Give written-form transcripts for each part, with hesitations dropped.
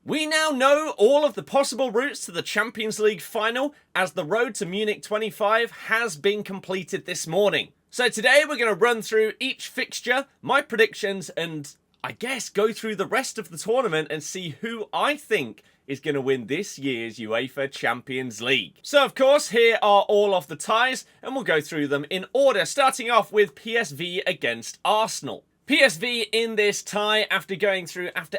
We now know all of the possible routes to the Champions League final as the road to Munich 25 has been completed this morning. So today we're going to run through each fixture, my predictions, and I guess go through the rest of the tournament and see who I think is going to win this year's UEFA Champions League. So of course, here are all of the ties, and we'll go through them in order, starting off with PSV against Arsenal. PSV in this tie after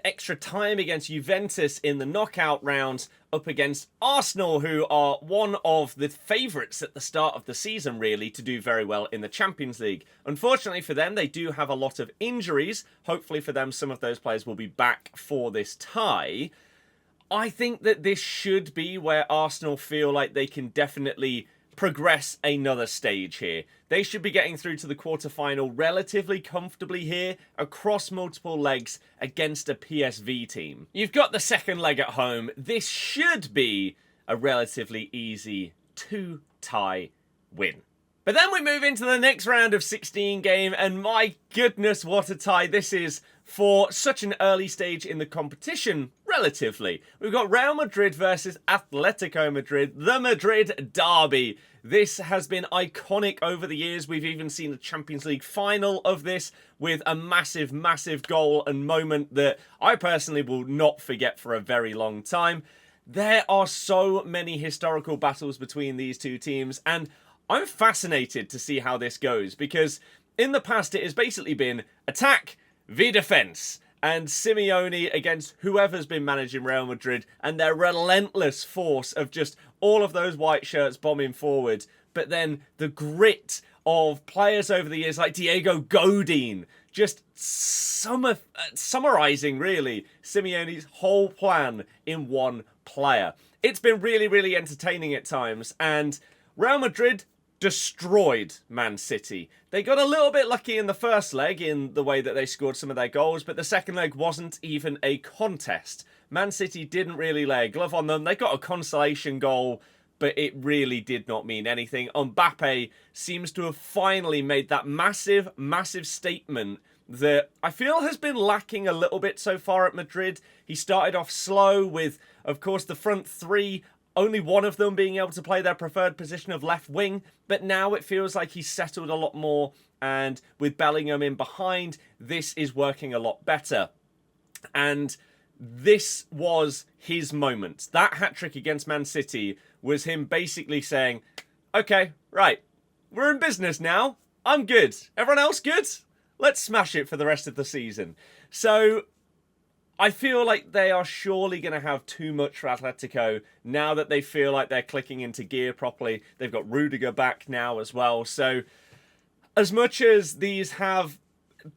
extra time against Juventus in the knockout rounds up against Arsenal, who are one of the favourites at the start of the season really to do very well in the Champions League. Unfortunately for them, they do have a lot of injuries. Hopefully for them, some of those players will be back for this tie. I think that this should be where Arsenal feel like they can definitely progress another stage here. They should be getting through to the quarterfinal relatively comfortably here across multiple legs against a PSV team. You've got the second leg at home. This should be a relatively easy 2-tie win. But then we move into the next round of 16 game, and my goodness, what a tie this is for such an early stage in the competition, relatively. We've got Real Madrid versus Atletico Madrid, the Madrid derby. This has been iconic over the years. We've even seen a Champions League final of this with a massive, massive goal and moment that I personally will not forget for a very long time. There are so many historical battles between these two teams, and I'm fascinated to see how this goes, because in the past it has basically been attack v defense, and Simeone against whoever's been managing Real Madrid and their relentless force of just all of those white shirts bombing forward. But then the grit of players over the years like Diego Godin just summarizing really Simeone's whole plan in one player. It's been really, really entertaining at times, and Real Madrid destroyed Man City. They got a little bit lucky in the first leg in the way that they scored some of their goals, but the second leg wasn't even a contest. Man City didn't really lay a glove on them. They got a consolation goal, but it really did not mean anything. Mbappe seems to have finally made that massive, massive statement that I feel has been lacking a little bit so far at Madrid. He started off slow with, of course, the front three, only one of them being able to play their preferred position of left wing, but now it feels like he's settled a lot more, and with Bellingham in behind, this is working a lot better. And this was his moment. That hat-trick against Man City was him basically saying, okay, right, we're in business now. I'm good. Everyone else good? Let's smash it for the rest of the season. So I feel like they are surely going to have too much for Atletico now that they feel like they're clicking into gear properly. They've got Rudiger back now as well. So as much as these have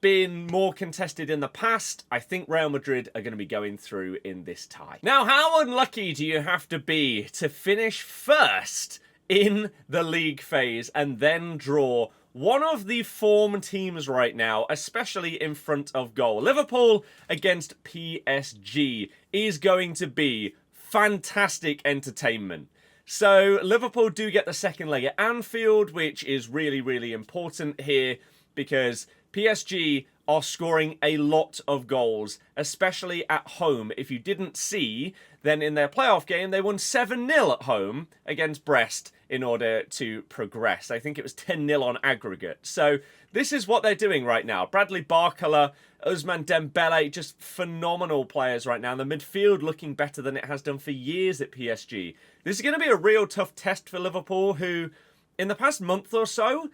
been more contested in the past, I think Real Madrid are going to be going through in this tie. Now, how unlucky do you have to be to finish first in the league phase and then draw one of the form teams right now, especially in front of goal? Liverpool against PSG is going to be fantastic entertainment. So Liverpool do get the second leg at Anfield, which is really, really important here because PSG are scoring a lot of goals, especially at home. If you didn't see, then in their playoff game, they won 7-0 at home against Brest in order to progress. I think it was 10-0 on aggregate. So this is what they're doing right now. Bradley Barcola, Ousmane Dembele, just phenomenal players right now. The midfield looking better than it has done for years at PSG. This is going to be a real tough test for Liverpool, who in the past month or so,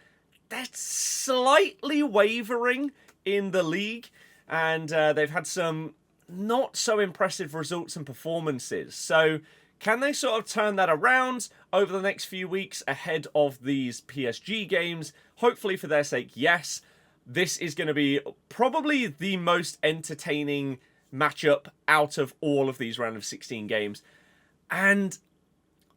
they're slightly wavering in the league, and they've had some not so impressive results and performances. So can they sort of turn that around over the next few weeks ahead of these PSG games? Hopefully for their sake, yes. This is going to be probably the most entertaining matchup out of all of these round of 16 games. And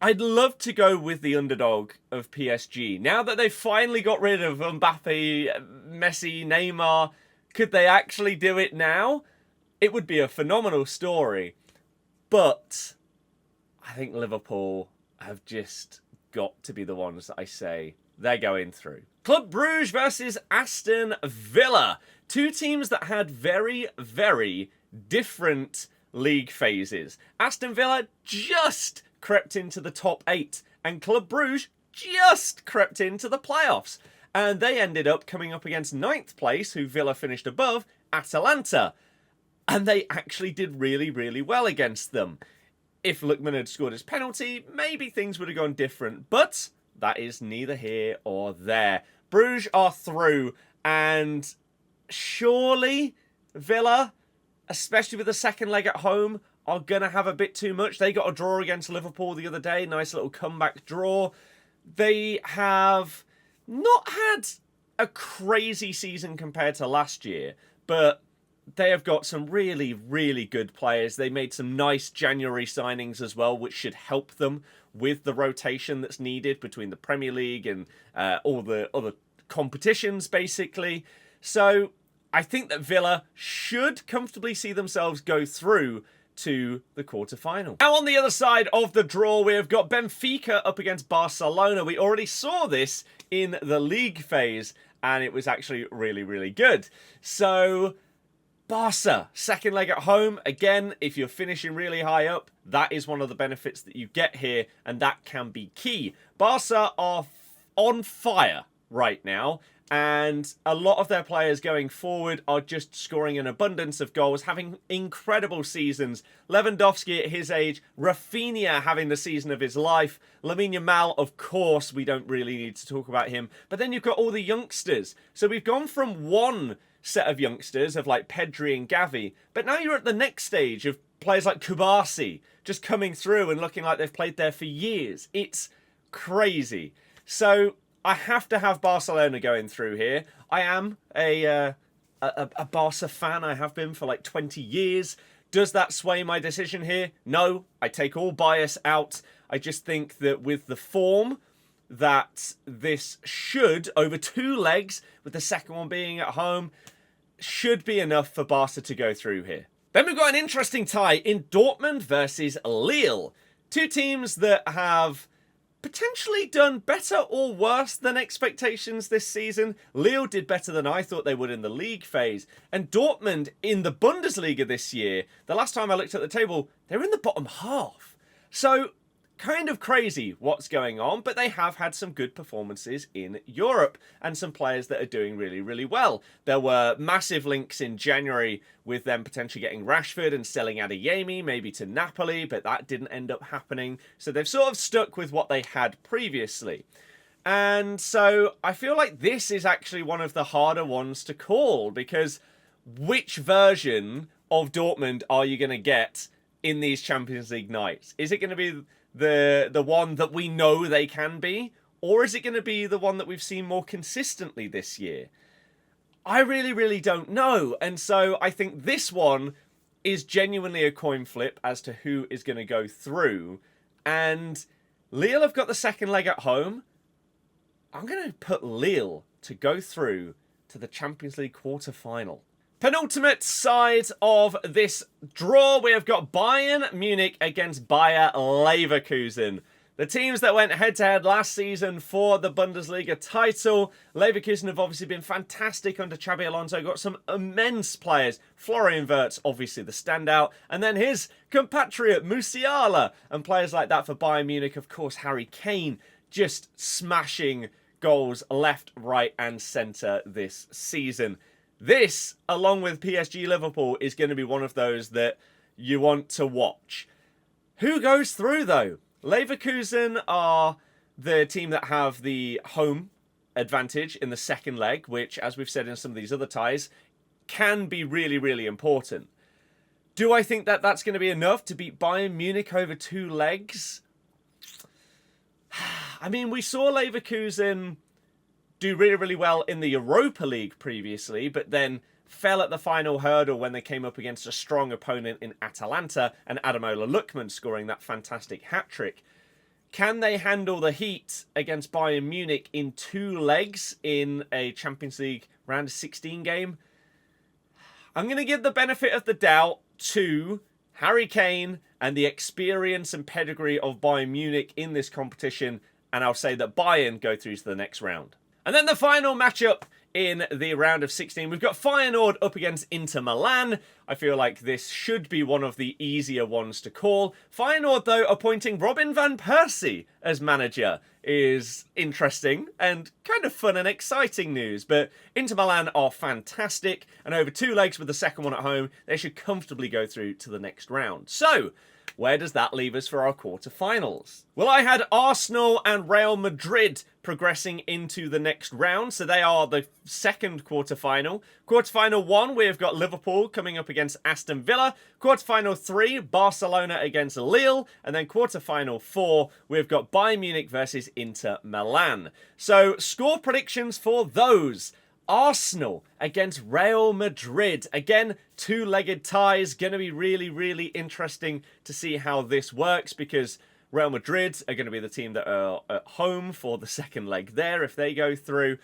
I'd love to go with the underdog of PSG. Now that they've finally got rid of Mbappe, Messi, Neymar, could they actually do it now? It would be a phenomenal story. But I think Liverpool have just got to be the ones that I say they're going through. Club Brugge versus Aston Villa. Two teams that had very, very different league phases. Aston Villa just crept into the top 8, and Club Brugge just crept into the playoffs. And they ended up coming up against 9th place, who Villa finished above, Atalanta. And they actually did really, really well against them. If Lookman had scored his penalty, maybe things would have gone different. But that is neither here or there. Bruges are through, and surely Villa, especially with the second leg at home, are going to have a bit too much. They got a draw against Liverpool the other day. Nice little comeback draw. They have not had a crazy season compared to last year, but they have got some really, really good players. They made some nice January signings as well, which should help them with the rotation that's needed between the Premier League and all the other competitions, basically. So I think that Villa should comfortably see themselves go through to the quarterfinal. Now on the other side of the draw, we have got Benfica up against Barcelona. We already saw this in the league phase, and it was actually really, really good. So Barca, second leg at home. Again, if you're finishing really high up, that is one of the benefits that you get here, and that can be key. Barca are on fire right now, and a lot of their players going forward are just scoring an abundance of goals, having incredible seasons. Lewandowski at his age, Rafinha having the season of his life, Lamine Yamal, of course, we don't really need to talk about him. But then you've got all the youngsters. So we've gone from one set of youngsters of like Pedri and Gavi, but now you're at the next stage of players like Kubasi just coming through and looking like they've played there for years. It's crazy. So I have to have Barcelona going through here. I am a Barca fan. I have been for like 20 years. Does that sway my decision here? No, I take all bias out. I just think that with the form that this should, over 2 legs, with the second one being at home, should be enough for Barca to go through here. Then we've got an interesting tie in Dortmund versus Lille. 2 teams that have potentially done better or worse than expectations this season. Lille did better than I thought they would in the league phase. And Dortmund in the Bundesliga this year, the last time I looked at the table, they were in the bottom half. So kind of crazy what's going on, but they have had some good performances in Europe and some players that are doing really, really well. There were massive links in January with them potentially getting Rashford and selling Adeyemi, maybe to Napoli, but that didn't end up happening. So they've sort of stuck with what they had previously. And so I feel like this is actually one of the harder ones to call, because which version of Dortmund are you going to get in these Champions League nights? Is it going to be the one that we know they can be, or is it going to be the one that we've seen more consistently this year? I really, really don't know. And so I think this one is genuinely a coin flip as to who is going to go through. And Lille have got the second leg at home. I'm going to put Lille to go through to the Champions League quarter-final. Penultimate side of this draw, we have got Bayern Munich against Bayer Leverkusen. The teams that went head-to-head last season for the Bundesliga title. Leverkusen have obviously been fantastic under Xabi Alonso. Got some immense players. Florian Wirtz, obviously the standout. And then his compatriot, Musiala. And players like that for Bayern Munich. Of course, Harry Kane just smashing goals left, right and centre this season. This, along with PSG Liverpool, is going to be one of those that you want to watch. Who goes through, though? Leverkusen are the team that have the home advantage in the second leg, which, as we've said in some of these other ties, can be really, really important. Do I think that that's going to be enough to beat Bayern Munich over 2 legs? I mean, we saw Leverkusen do really, really well in the Europa League previously, but then fell at the final hurdle when they came up against a strong opponent in Atalanta and Ademola Lookman scoring that fantastic hat-trick. Can they handle the heat against Bayern Munich in 2 legs in a Champions League round of 16 game? I'm going to give the benefit of the doubt to Harry Kane and the experience and pedigree of Bayern Munich in this competition, and I'll say that Bayern go through to the next round. And then the final matchup in the round of 16, we've got Feyenoord up against Inter Milan. I feel like this should be one of the easier ones to call. Feyenoord, though, appointing Robin van Persie as manager is interesting and kind of fun and exciting news. But Inter Milan are fantastic, and over 2 legs with the second one at home, they should comfortably go through to the next round. So, where does that leave us for our quarterfinals? Well, I had Arsenal and Real Madrid progressing into the next round, so they are the second quarterfinal. Quarterfinal 1, we've got Liverpool coming up against Aston Villa. Quarterfinal 3, Barcelona against Lille. And then quarterfinal 4, we've got Bayern Munich versus Inter Milan. So, score predictions for those. Arsenal against Real Madrid. Again, 2-legged ties. Going to be really, really interesting to see how this works, because Real Madrid are going to be the team that are at home for the second leg there if they go through.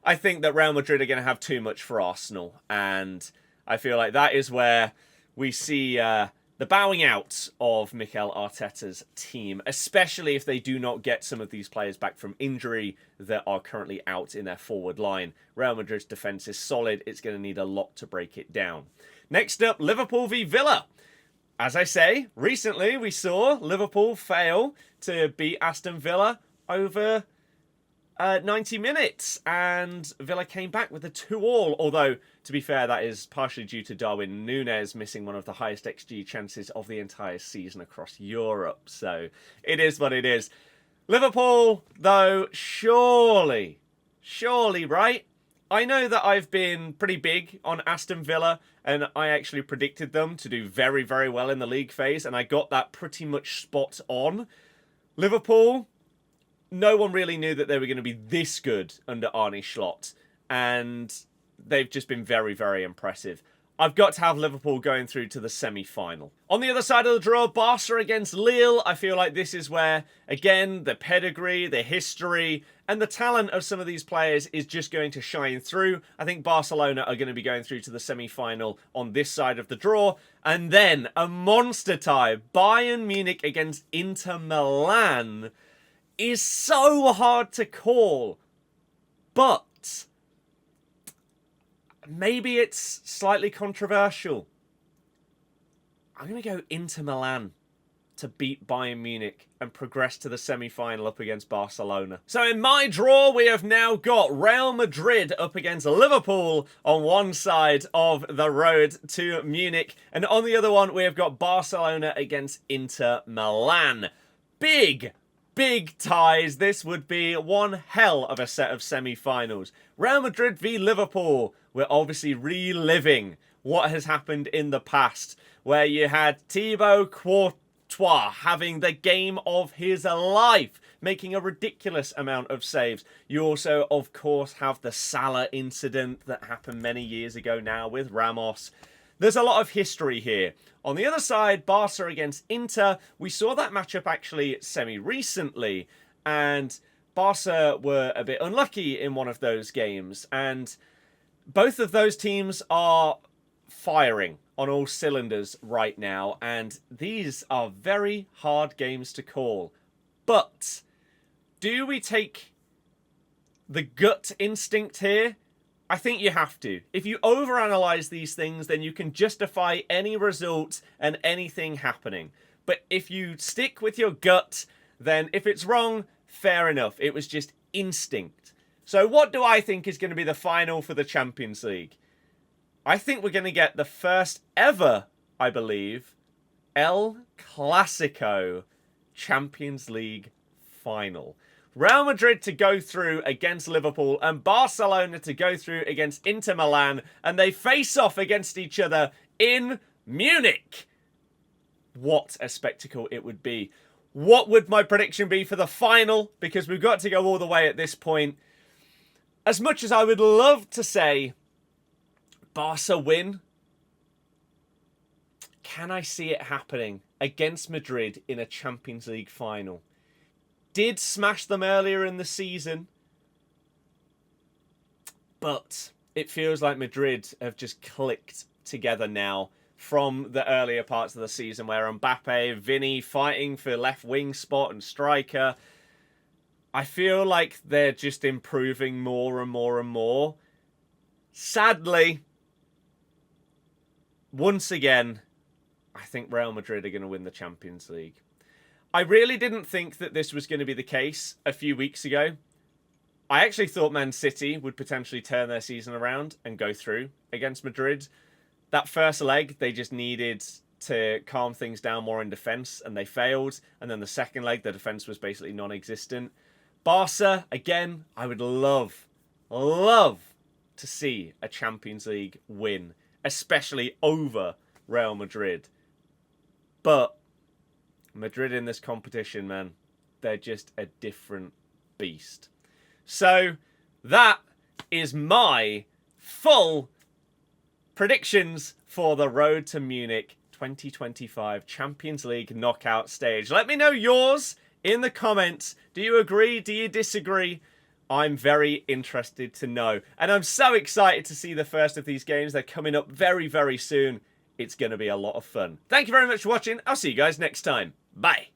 I think that Real Madrid are going to have too much for Arsenal, and I feel like that is where we see the bowing out of Mikel Arteta's team, especially if they do not get some of these players back from injury that are currently out in their forward line. Real Madrid's defence is solid. It's going to need a lot to break it down. Next up, Liverpool v Villa. As I say, recently we saw Liverpool fail to beat Aston Villa over 90 minutes, and Villa came back with a 2-2, although, to be fair, that is partially due to Darwin Núñez missing one of the highest XG chances of the entire season across Europe, so it is what it is. Liverpool, though, surely, right? I know that I've been pretty big on Aston Villa, and I actually predicted them to do very, very well in the league phase, and I got that pretty much spot on. Liverpool, no one really knew that they were going to be this good under Arne Slot, and they've just been very, very impressive. I've got to have Liverpool going through to the semi-final. On the other side of the draw, Barca against Lille. I feel like this is where, again, the pedigree, the history, and the talent of some of these players is just going to shine through. I think Barcelona are going to be going through to the semi-final on this side of the draw. And then a monster tie, Bayern Munich against Inter Milan, is so hard to call. But maybe it's slightly controversial. I'm going to go Inter Milan to beat Bayern Munich and progress to the semi-final up against Barcelona. So in my draw, we have now got Real Madrid up against Liverpool on one side of the road to Munich. And on the other one, we have got Barcelona against Inter Milan. Big ties. This would be one hell of a set of semi-finals. Real Madrid v Liverpool. We're obviously reliving what has happened in the past, where you had Thibaut Courtois having the game of his life, making a ridiculous amount of saves. You also, of course, have the Salah incident that happened many years ago now with Ramos. There's a lot of history here. On the other side, Barca against Inter. We saw that matchup actually semi-recently, and Barca were a bit unlucky in one of those games, and both of those teams are firing on all cylinders right now, and these are very hard games to call. But do we take the gut instinct here? I think you have to. If you overanalyze these things, then you can justify any result and anything happening. But if you stick with your gut, then if it's wrong, fair enough. It was just instinct. So what do I think is going to be the final for the Champions League? I think we're going to get the first ever, I believe, El Clasico Champions League final. Real Madrid to go through against Liverpool and Barcelona to go through against Inter Milan, and they face off against each other in Munich. What a spectacle it would be. What would my prediction be for the final? Because we've got to go all the way at this point. As much as I would love to say Barca win, can I see it happening against Madrid in a Champions League final? Did smash them earlier in the season, but it feels like Madrid have just clicked together now from the earlier parts of the season, where Mbappe, Vinny fighting for left wing spot and striker. I feel like they're just improving more and more and more. Sadly, once again, I think Real Madrid are going to win the Champions League. I really didn't think that this was going to be the case a few weeks ago. I actually thought Man City would potentially turn their season around and go through against Madrid. That first leg, they just needed to calm things down more in defence, and they failed. And then the second leg, the defence was basically non-existent. Barca, again, I would love to see a Champions League win, especially over Real Madrid. But Madrid in this competition, man, they're just a different beast. So that is my full predictions for the Road to Munich 2025 Champions League knockout stage. Let me know yours in the comments. Do you agree? Do you disagree? I'm very interested to know. And I'm so excited to see the first of these games. They're coming up very, very soon. It's going to be a lot of fun. Thank you very much for watching. I'll see you guys next time. Bye.